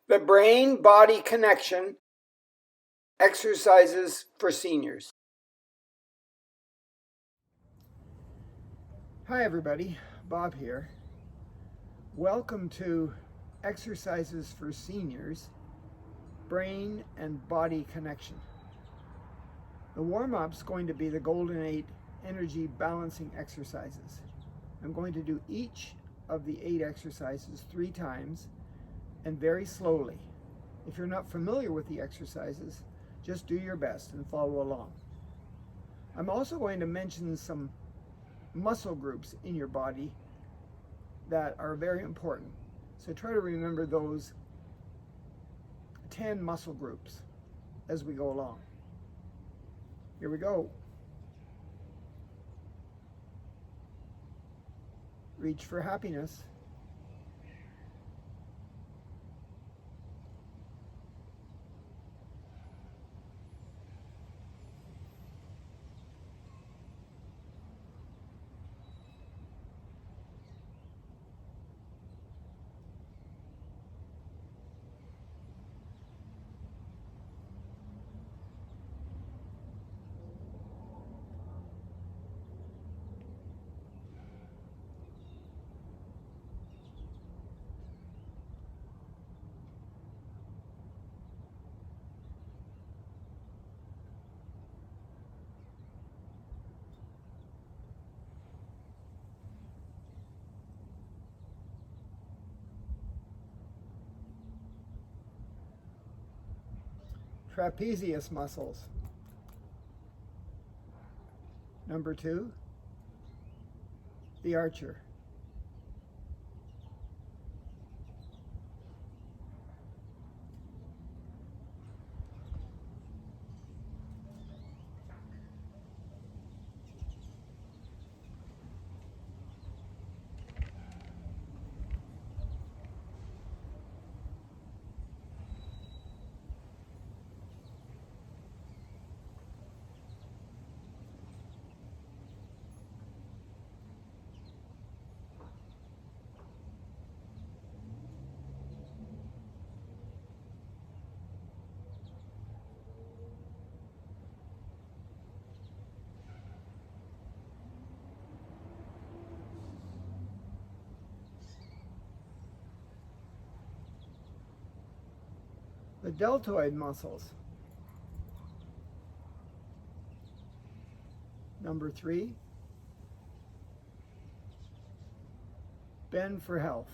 The brain-body connection exercises for seniors. Hi everybody, Bob here. Welcome to Exercises for Seniors, Brain and Body Connection. The warm-up's going to be the Golden 8 energy balancing exercises. I'm going to do each of the 8 exercises 3 times and very slowly. If you're not familiar with the exercises, just do your best and follow along. I'm also going to mention some muscle groups in your body that are very important. So try to remember those 10 muscle groups as we go along. Here we go. Reach for happiness. Trapezius muscles. Number 2, the archer. The deltoid muscles. Number 3, bend for health.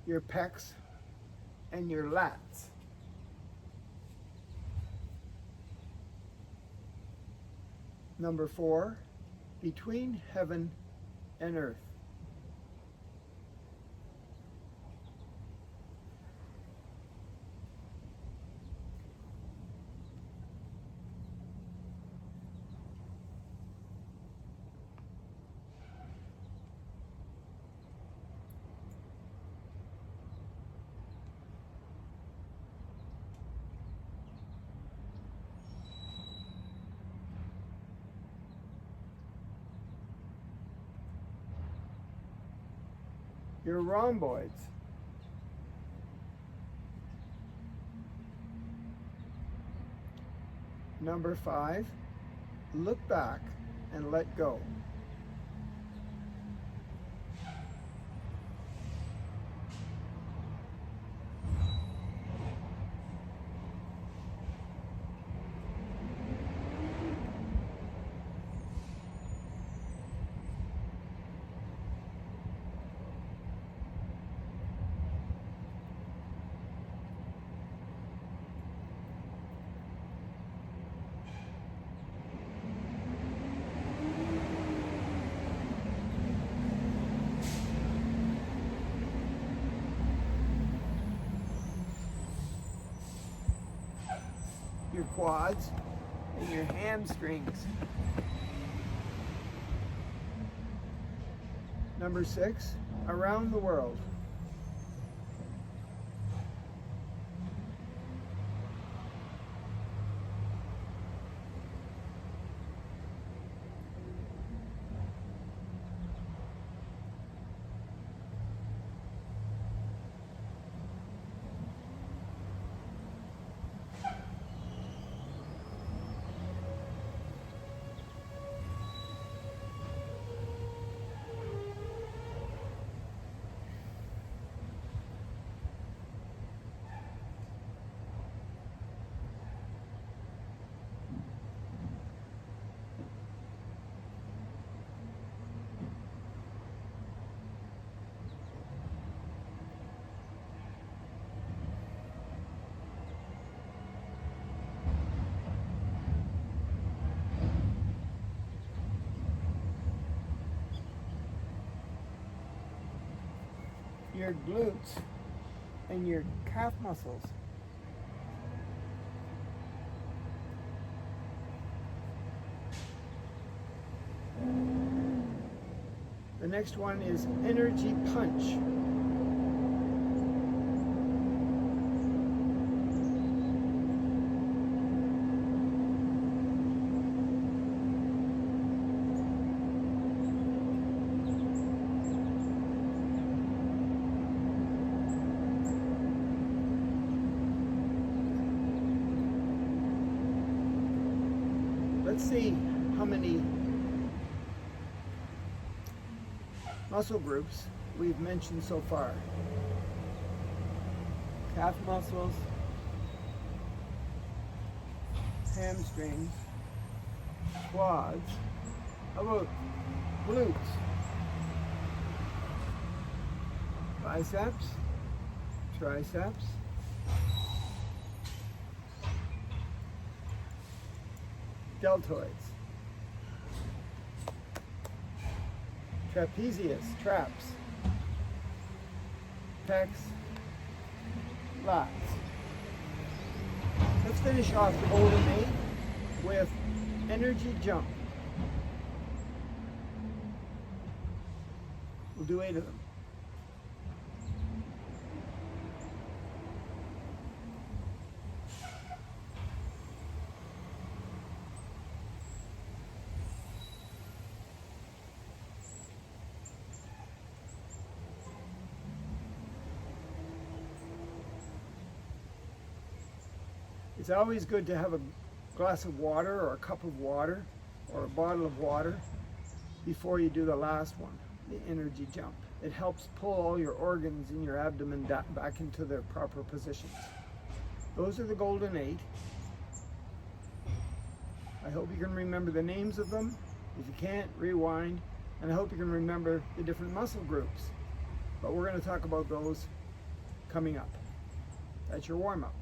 Your pecs and your lats. Number 4, between heaven and earth. Your rhomboids. Number 5, look back and let go. your quads, and your hamstrings. Number 6, around the world. Your glutes and your calf muscles. The next one is energy punch. Let's see how many muscle groups we've mentioned so far. Calf muscles, hamstrings, quads. How about glutes? Biceps, triceps, deltoids, trapezius, traps, pecs, lats. Let's finish off the golden 8 with energy jump. We'll do 8 of them. It's always good to have a glass of water or a cup of water or a bottle of water before you do the last one, the energy jump. It helps pull all your organs in your abdomen back into their proper positions. Those are the golden 8. I hope you can remember the names of them. If you can't, rewind. And I hope you can remember the different muscle groups. But we're going to talk about those coming up. That's your warm-up.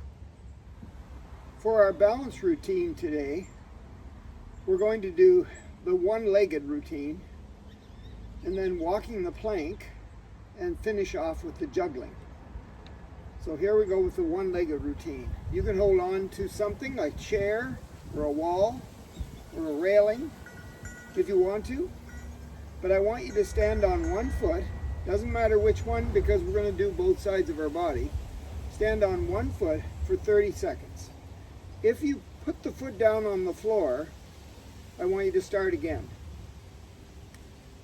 For our balance routine today, we're going to do the one-legged routine and then walking the plank and finish off with the juggling. So here we go with the one-legged routine. You can hold on to something like a chair or a wall or a railing if you want to, but I want you to stand on one foot. Doesn't matter which one because we're going to do both sides of our body. Stand on one foot for 30 seconds. If you put the foot down on the floor, I want you to start again.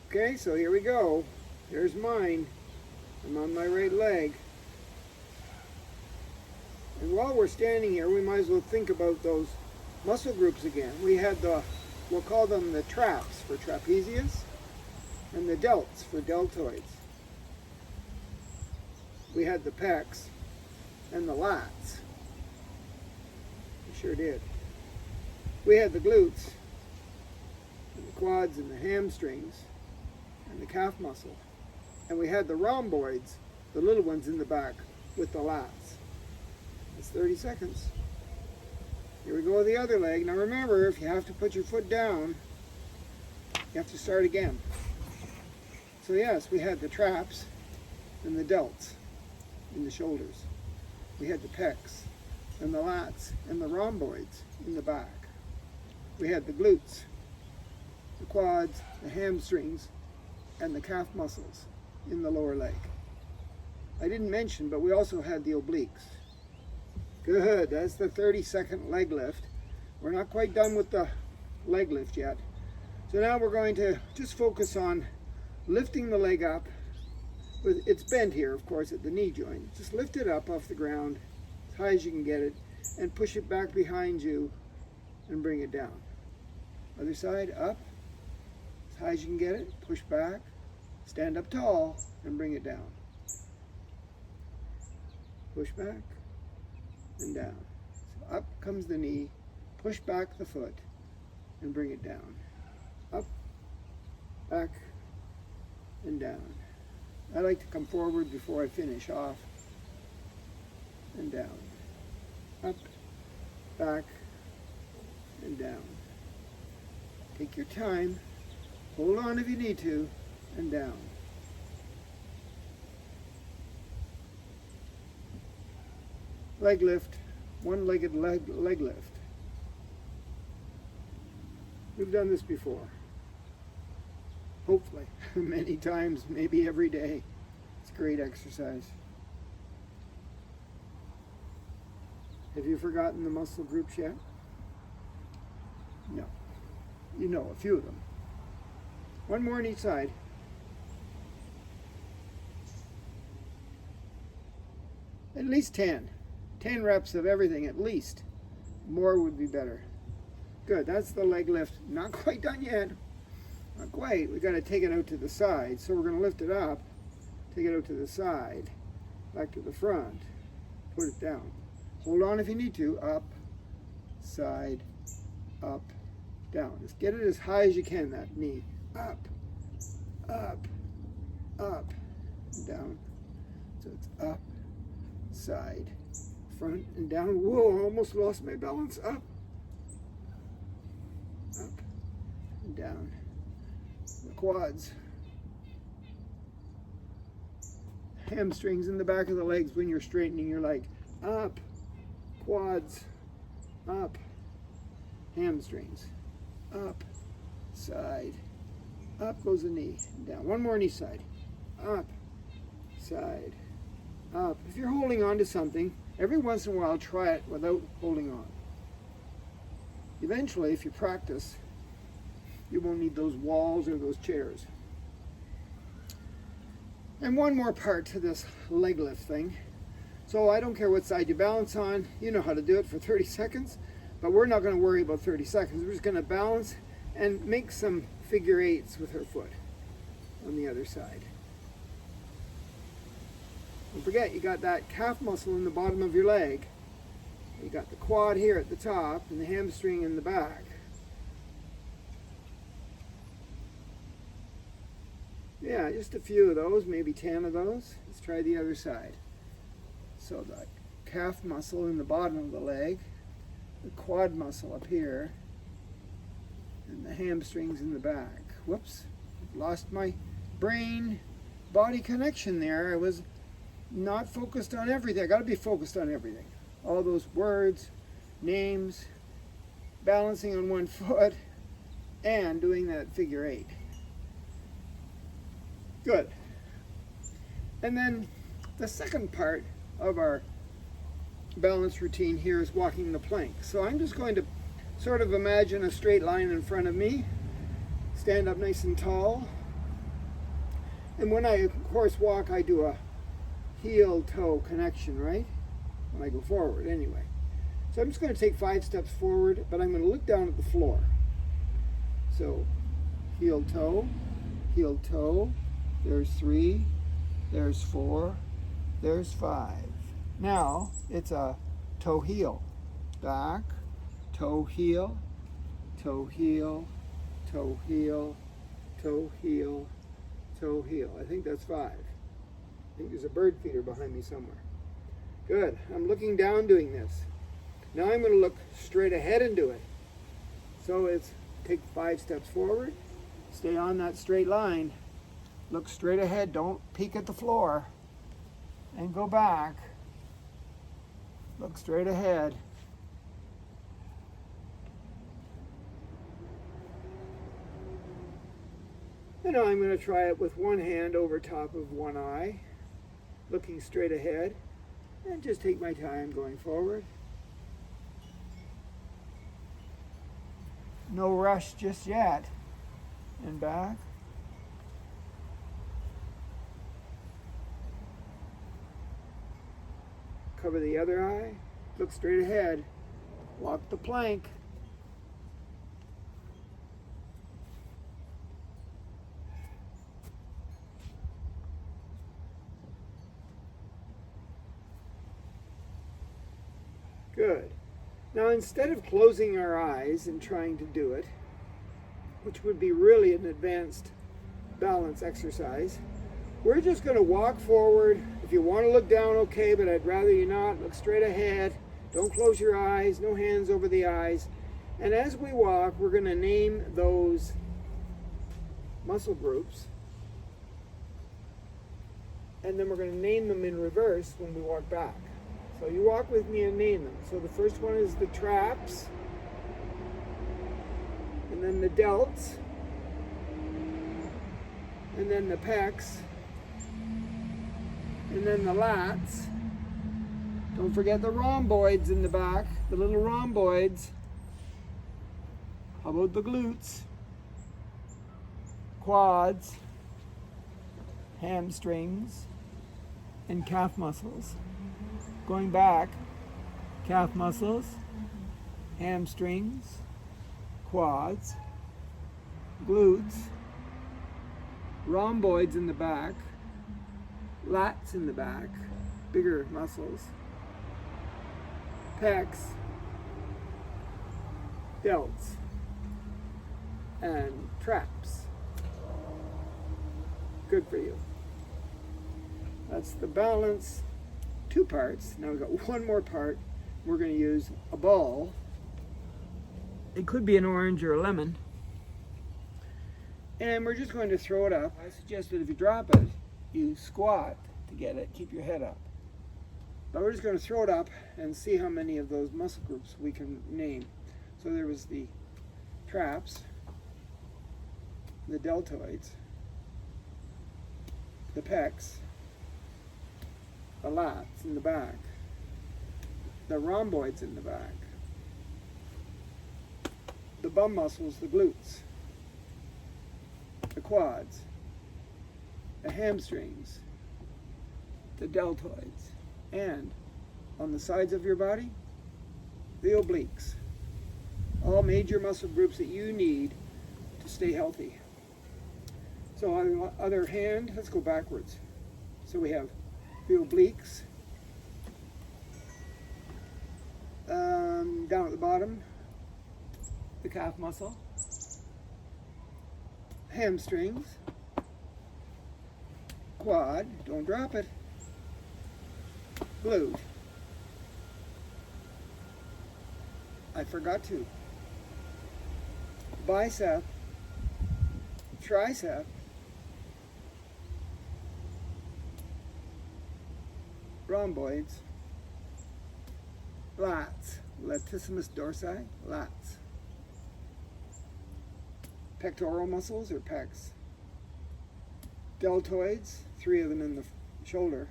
Okay, so here we go. Here's mine. I'm on my right leg. And while we're standing here, we might as well think about those muscle groups again. We had we'll call them the traps for trapezius and the delts for deltoids. We had the pecs and the lats. Sure did. We had the glutes, and the quads, and the hamstrings, and the calf muscle. And we had the rhomboids, the little ones in the back, with the lats. That's 30 seconds. Here we go with the other leg. Now remember, if you have to put your foot down, you have to start again. So yes, we had the traps and the delts in the shoulders. We had the pecs and the lats and the rhomboids in the back. We had the glutes, the quads, the hamstrings, and the calf muscles in the lower leg. I didn't mention, but we also had the obliques. Good, that's the 30-second leg lift. We're not quite done with the leg lift yet. So now we're going to just focus on lifting the leg up. It's bent here, of course, at the knee joint. Just lift it up off the ground as high as you can get it and push it back behind you and bring it down. Other side, up, as high as you can get it, push back, stand up tall and bring it down. Push back and down. So up comes the knee, push back the foot and bring it down. Up, back, and down. I like to come forward before I finish off and down. Up, back, and down. Take your time. Hold on if you need to, and down. Leg lift, one-legged leg lift. We've done this before. Hopefully, many times, maybe every day. It's a great exercise. Have you forgotten the muscle groups yet? No. You know a few of them. One more on each side. At least 10. 10 reps of everything, at least. More would be better. Good, that's the leg lift. Not quite done yet. Not quite. We've got to take it out to the side. So we're going to lift it up, take it out to the side, back to the front, put it down. Hold on if you need to. Up, side, up, down. Just get it as high as you can, that knee. Up, up, up, and down. So it's up, side, front, and down. Whoa, I almost lost my balance. Up, up, and down. The quads. Hamstrings in the back of the legs when you're straightening your leg. Up, quads, up, hamstrings, up, side, up goes the knee, down. One more on each side. Up, side, up. If you're holding on to something, every once in a while try it without holding on. Eventually, if you practice, you won't need those walls or those chairs. And one more part to this leg lift thing. So I don't care what side you balance on, you know how to do it for 30 seconds, but we're not going to worry about 30 seconds. We're just going to balance and make some figure eights with her foot on the other side. Don't forget, you got that calf muscle in the bottom of your leg. You got the quad here at the top and the hamstring in the back. Yeah, just a few of those, maybe 10 of those. Let's try the other side. So the calf muscle in the bottom of the leg, the quad muscle up here, and the hamstrings in the back. Whoops, lost my brain-body connection there. I was not focused on everything. I got to be focused on everything. All those words, names, balancing on one foot, and doing that figure eight. Good. And then the second part of our balance routine here is walking the plank. So I'm just going to sort of imagine a straight line in front of me, stand up nice and tall, and when I, of course, walk, I do a heel-toe connection, right? When I go forward, anyway. So I'm just going to take 5 steps forward, but I'm going to look down at the floor. So heel-toe, heel-toe, there's 3, there's 4, there's 5. Now it's a toe heel, back, toe heel, toe heel, toe heel, toe heel, toe heel. I think that's 5. I think there's a bird feeder behind me somewhere. Good. I'm looking down doing this. Now I'm going to look straight ahead and do it. So it's take 5 steps forward, stay on that straight line, look straight ahead, don't peek at the floor, and go back. Look straight ahead. And now I'm going to try it with one hand over top of one eye, looking straight ahead, and just take my time going forward. No rush just yet. And back. Cover the other eye. Look straight ahead. Walk the plank. Good. Now instead of closing our eyes and trying to do it, which would be really an advanced balance exercise, we're just going to walk forward. If you want to look down, okay, but I'd rather you not. Look straight ahead. Don't close your eyes. No hands over the eyes. And as we walk, we're going to name those muscle groups. And then we're going to name them in reverse when we walk back. So you walk with me and name them. So the first one is the traps, and then the delts, and then the pecs, and then the lats. Don't forget the rhomboids in the back, the little rhomboids. How about the glutes, quads, hamstrings, and calf muscles? Going back, calf muscles, hamstrings, quads, glutes, rhomboids in the back, lats in the back, bigger muscles, pecs, delts, and traps. Good for you. That's the balance. 2 parts. Now we've got one more part. We're going to use a ball. It could be an orange or a lemon. And we're just going to throw it up. I suggest that if you drop it, you squat to get it. Keep your head up. But we're just going to throw it up and see how many of those muscle groups we can name. So there was the traps, the deltoids, the pecs, the lats in the back, the rhomboids in the back, the bum muscles, the glutes, the quads, the hamstrings, the deltoids, and on the sides of your body, the obliques. All major muscle groups that you need to stay healthy. So on the other hand, let's go backwards. So we have the obliques, down at the bottom, the calf muscle, hamstrings, quad, don't drop it, glute, I forgot to, bicep, tricep, rhomboids, lats, latissimus dorsi, lats, pectoral muscles or pecs, deltoids, 3 of them in the shoulder,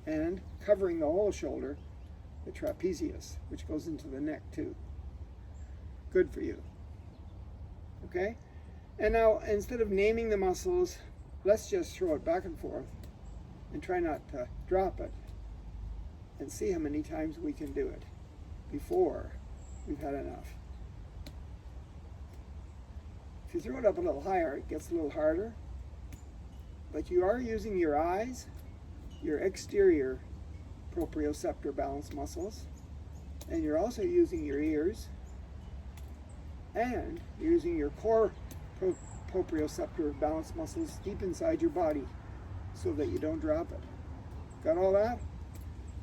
and covering the whole shoulder, the trapezius, which goes into the neck too. Good for you. Okay? And now, instead of naming the muscles, let's just throw it back and forth and try not to drop it, and see how many times we can do it before we've had enough. If you throw it up a little higher, it gets a little harder, but you are using your eyes, your exterior proprioceptor balance muscles, and you're also using your ears, and you're using your core proprioceptor balance muscles deep inside your body so that you don't drop it. Got all that?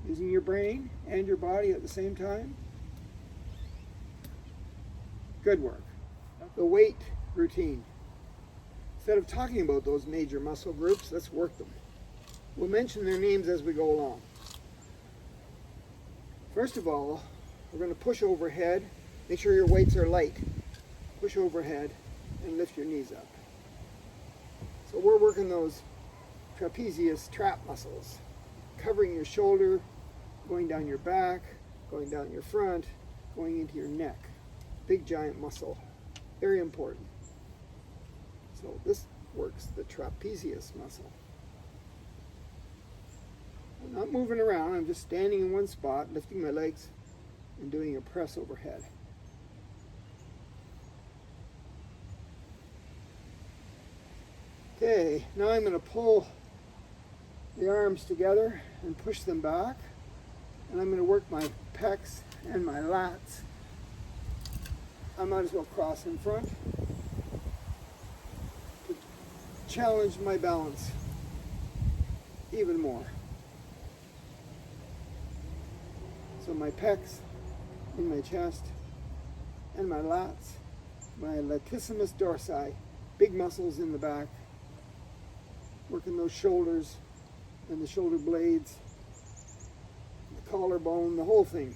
Using your brain and your body at the same time? Good work. The weight routine. Instead of talking about those major muscle groups, let's work them. We'll mention their names as we go along. First of all, we're going to push overhead. Make sure your weights are light. Push overhead and lift your knees up. So we're working those trapezius trap muscles, covering your shoulder, going down your back, going down your front, going into your neck. Big giant muscle, very important. So this works the trapezius muscle. I'm not moving around, I'm just standing in one spot, lifting my legs and doing a press overhead. Okay, now I'm going to pull the arms together and push them back, and I'm going to work my pecs and my lats. I might as well cross in front to challenge my balance even more. So my pecs in my chest and my lats, my latissimus dorsi, big muscles in the back, working those shoulders and the shoulder blades, the collarbone, the whole thing.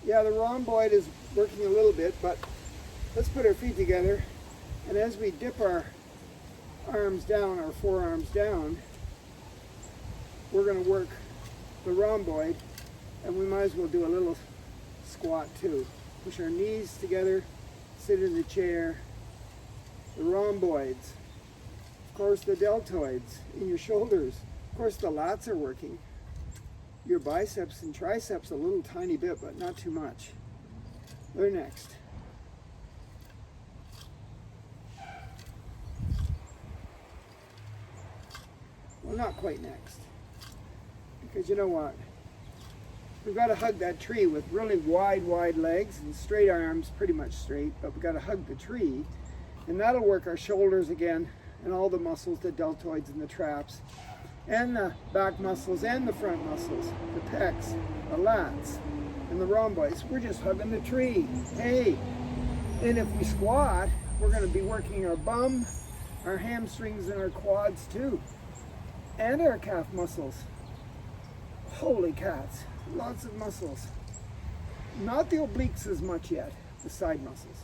Yeah, the rhomboid is working a little bit, but let's put our feet together, and as we dip our arms down, our forearms down, we're going to work the rhomboid, and we might as well do a little squat too. Push our knees together, sit in the chair. The rhomboids, of course the deltoids in your shoulders, of course the lats are working. Your biceps and triceps a little tiny bit, but not too much. They're next. Well, not quite next. Because you know what? We've got to hug that tree with really wide legs and straight arms, pretty much straight, but we've got to hug the tree. And that'll work our shoulders again, and all the muscles, the deltoids and the traps, and the back muscles and the front muscles, the pecs, the lats, and the rhomboids. We're just hugging the tree. Hey, and if we squat, we're going to be working our bum, our hamstrings, and our quads too, and our calf muscles. Holy cats, lots of muscles. Not the obliques as much yet, the side muscles.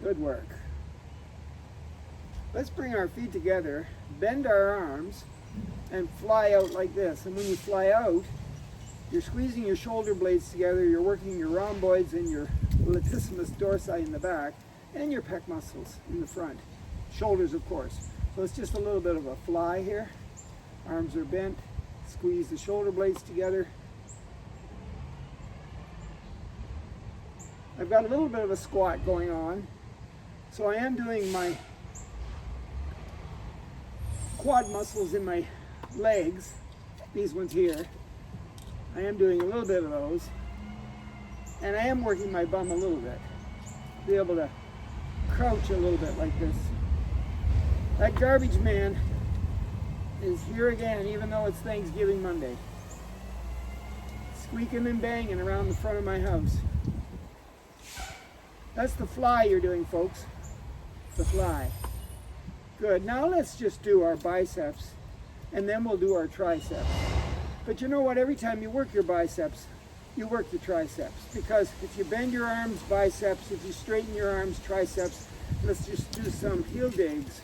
Good work. Let's bring our feet together, bend our arms, and fly out like this. And when you fly out, you're squeezing your shoulder blades together, you're working your rhomboids and your latissimus dorsi in the back, and your pec muscles in the front. Shoulders, of course. So it's just a little bit of a fly here. Arms are bent, squeeze the shoulder blades together. I've got a little bit of a squat going on. So I am doing my quad muscles in my legs, these ones here. I am doing a little bit of those. And I am working my bum a little bit. Be able to crouch a little bit like this. That garbage man is here again, even though it's Thanksgiving Monday. Squeaking and banging around the front of my house. That's the fly you're doing, folks. The fly. Good. Now let's just do our biceps, and then we'll do our triceps. But you know what? Every time you work your biceps, you work the triceps. Because if you bend your arms, biceps. If you straighten your arms, triceps. Let's just do some heel digs.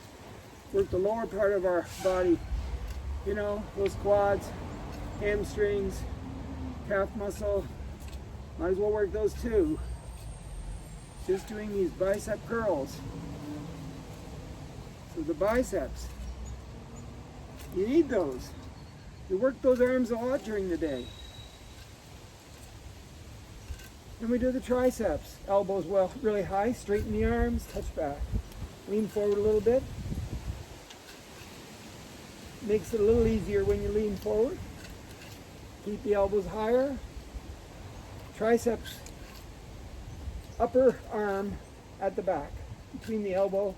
Work the lower part of our body. You know, those quads, hamstrings, calf muscle. Might as well work those too. Just doing these bicep curls. So the biceps, you need those. You work those arms a lot during the day. Then we do the triceps. Elbows well really high, straighten the arms, touch back. Lean forward a little bit. Makes it a little easier when you lean forward. Keep the elbows higher. Triceps, upper arm at the back, between the elbow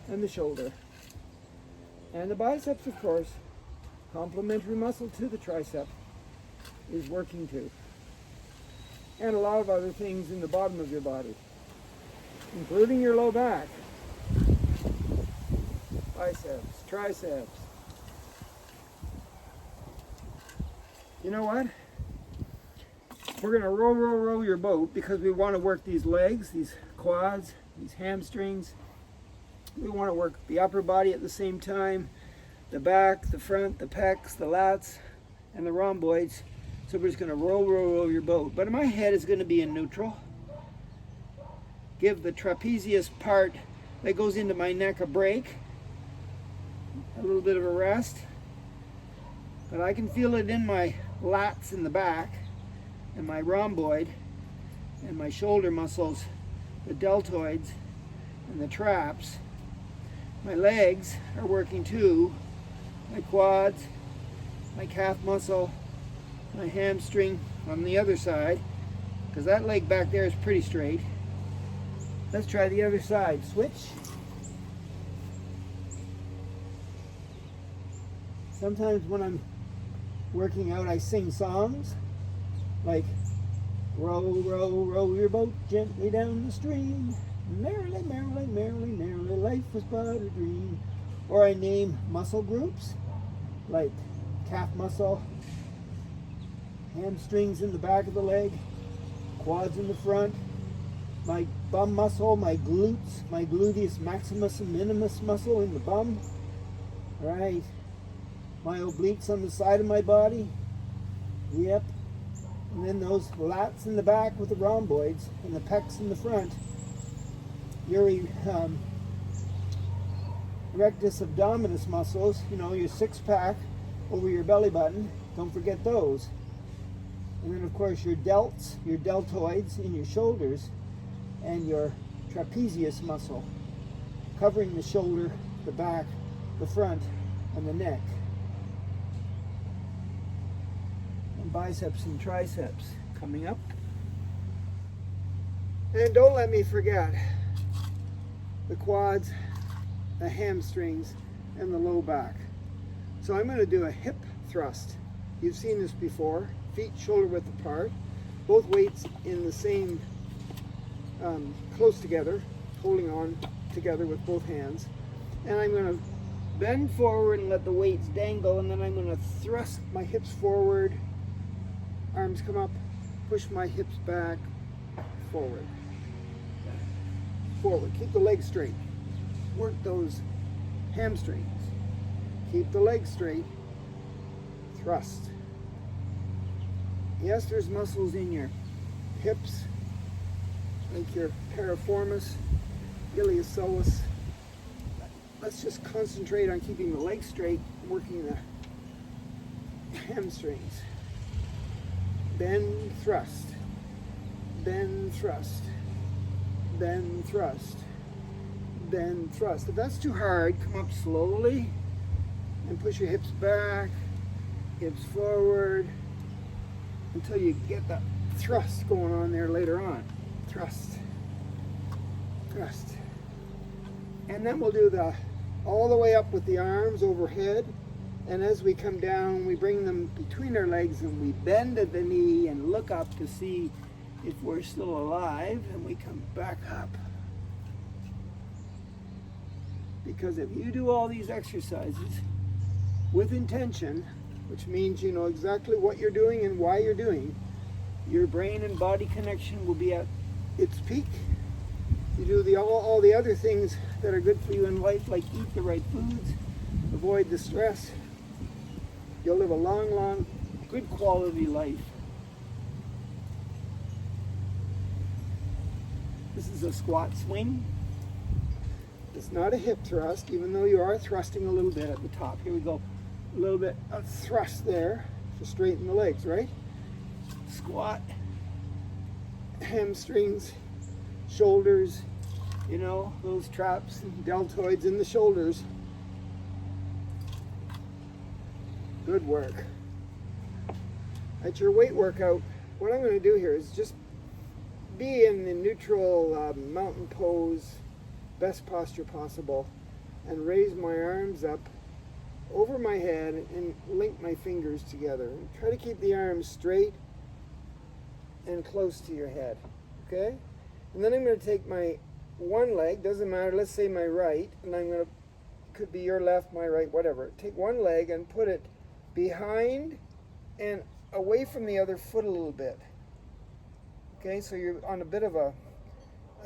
and the shoulder. And the biceps, of course, complementary muscle to the tricep, is working too. And a lot of other things in the bottom of your body. including your low back, biceps, triceps. You know what? We're going to row your boat because we want to work these legs, these quads, these hamstrings. We want to work the upper body at the same time, the back, the front, the pecs, the lats, and the rhomboids. So we're just going to row your boat. But my head is going to be in neutral. Give the trapezius part that goes into my neck a break, a little bit of a rest. But I can feel it in my lats in the back, and my rhomboid, and my shoulder muscles, the deltoids, and the traps. My legs are working too, my quads, my calf muscle, my hamstring on the other side, because that leg back there is pretty straight. Let's try the other side. Switch. Sometimes when I'm working out, I sing songs like row, row, row your boat gently down the stream. Merrily, merrily, merrily, merrily, life was but a dream. Or I name muscle groups like calf muscle, hamstrings in the back of the leg, quads in the front, my bum muscle, my glutes, my gluteus maximus and minimus muscle in the bum, right? My obliques on the side of my body, yep. And then those lats in the back with the rhomboids and the pecs in the front. Your rectus abdominis muscles, you know, your six-pack over your belly button, don't forget those. And then of course your delts, your deltoids in your shoulders, and your trapezius muscle, covering the shoulder, the back, the front, and the neck. And biceps and triceps coming up. And don't let me forget the quads, the hamstrings, and the low back. So I'm going to do a hip thrust. You've seen this before. Feet shoulder width apart, both weights in the same, close together, holding on together with both hands. And I'm going to bend forward and let the weights dangle, and then I'm going to thrust my hips forward, arms come up, push my hips back, forward. Forward. Keep the legs straight. Work those hamstrings. Keep the legs straight. Thrust. Yes, there's muscles in your hips, like your piriformis, iliopsoas. Let's just concentrate on keeping the legs straight, working the hamstrings. Bend, thrust. Bend, thrust. Bend, thrust. Bend, thrust. If that's too hard, come up slowly and push your hips back, hips forward, until you get that thrust going on there later on. Thrust. Thrust. And then we'll do the all the way up with the arms overhead. And as we come down, we bring them between our legs and we bend at the knee and look up to see if we're still alive, and we come back up. Because if you do all these exercises with intention, which means you know exactly what you're doing and why you're doing, your brain and body connection will be at its peak. You do all the other things that are good for you in life, like eat the right foods, avoid the stress. You'll live a long, good quality life. This is a squat swing. It's not a hip thrust, even though you are thrusting a little bit at the top. Here we go. A little bit of thrust there to straighten the legs, right? Squat, hamstrings, shoulders, you know, those traps and deltoids in the shoulders. Good work. At your weight workout, what I'm going to do here is just be in the neutral mountain pose, best posture possible, and raise my arms up over my head and link my fingers together. Try to keep the arms straight and close to your head, okay? And then I'm going to take my one leg, doesn't matter, let's say my right, and I'm going to, could be your left, my right, whatever. Take one leg and put it behind and away from the other foot a little bit. Okay, so you're on a bit of a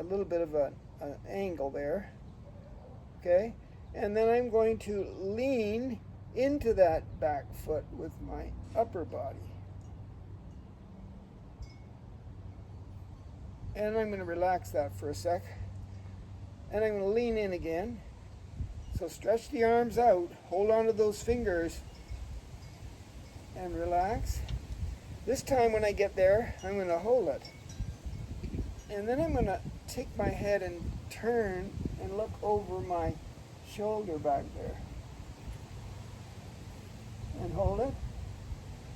little bit of an angle there. Okay, and then I'm going to lean into that back foot with my upper body. And I'm going to relax that for a sec. And I'm going to lean in again. So stretch the arms out, hold on to those fingers, and relax. This time when I get there, I'm going to hold it. And then I'm going to take my head and turn and look over my shoulder back there. And hold it.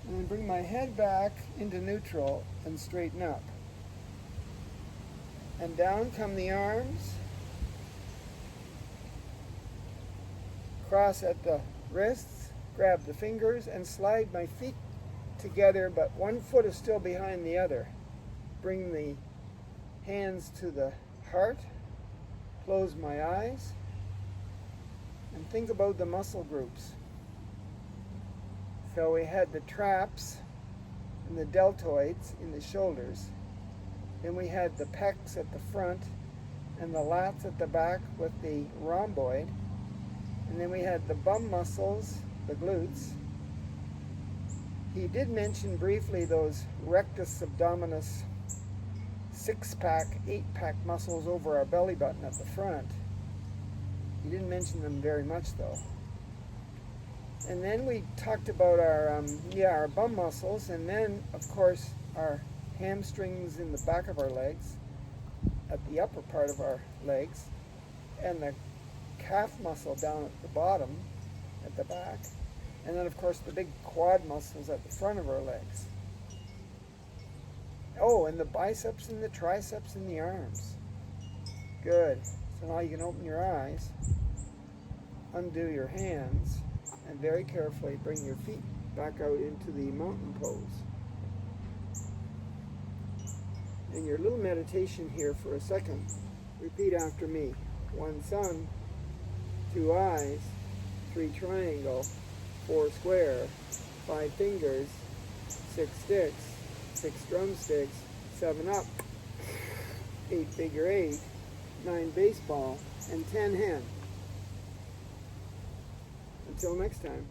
And then bring my head back into neutral and straighten up. And down come the arms. Cross at the wrists, grab the fingers, and slide my feet together, but one foot is still behind the other. Bring the hands to the heart, close my eyes, and think about the muscle groups. So we had the traps and the deltoids in the shoulders. Then we had the pecs at the front and the lats at the back with the rhomboid. And then we had the bum muscles, the glutes. He did mention briefly those rectus abdominis 6-pack, 8-pack muscles over our belly button at the front. He didn't mention them very much though. And then we talked about our bum muscles, and then of course our hamstrings in the back of our legs, at the upper part of our legs, and the calf muscle down at the bottom, at the back, and then of course the big quad muscles at the front of our legs. Oh, and the biceps and the triceps and the arms. Good. So now you can open your eyes, undo your hands, and very carefully bring your feet back out into the mountain pose. And your little meditation here for a second. Repeat after me. 1 sun, 2 eyes, 3 triangle, 4 square, 5 fingers, 6 sticks, 6 drumsticks, 7 up, 8 figure 8, 9 baseball, and 10 hen. Until next time.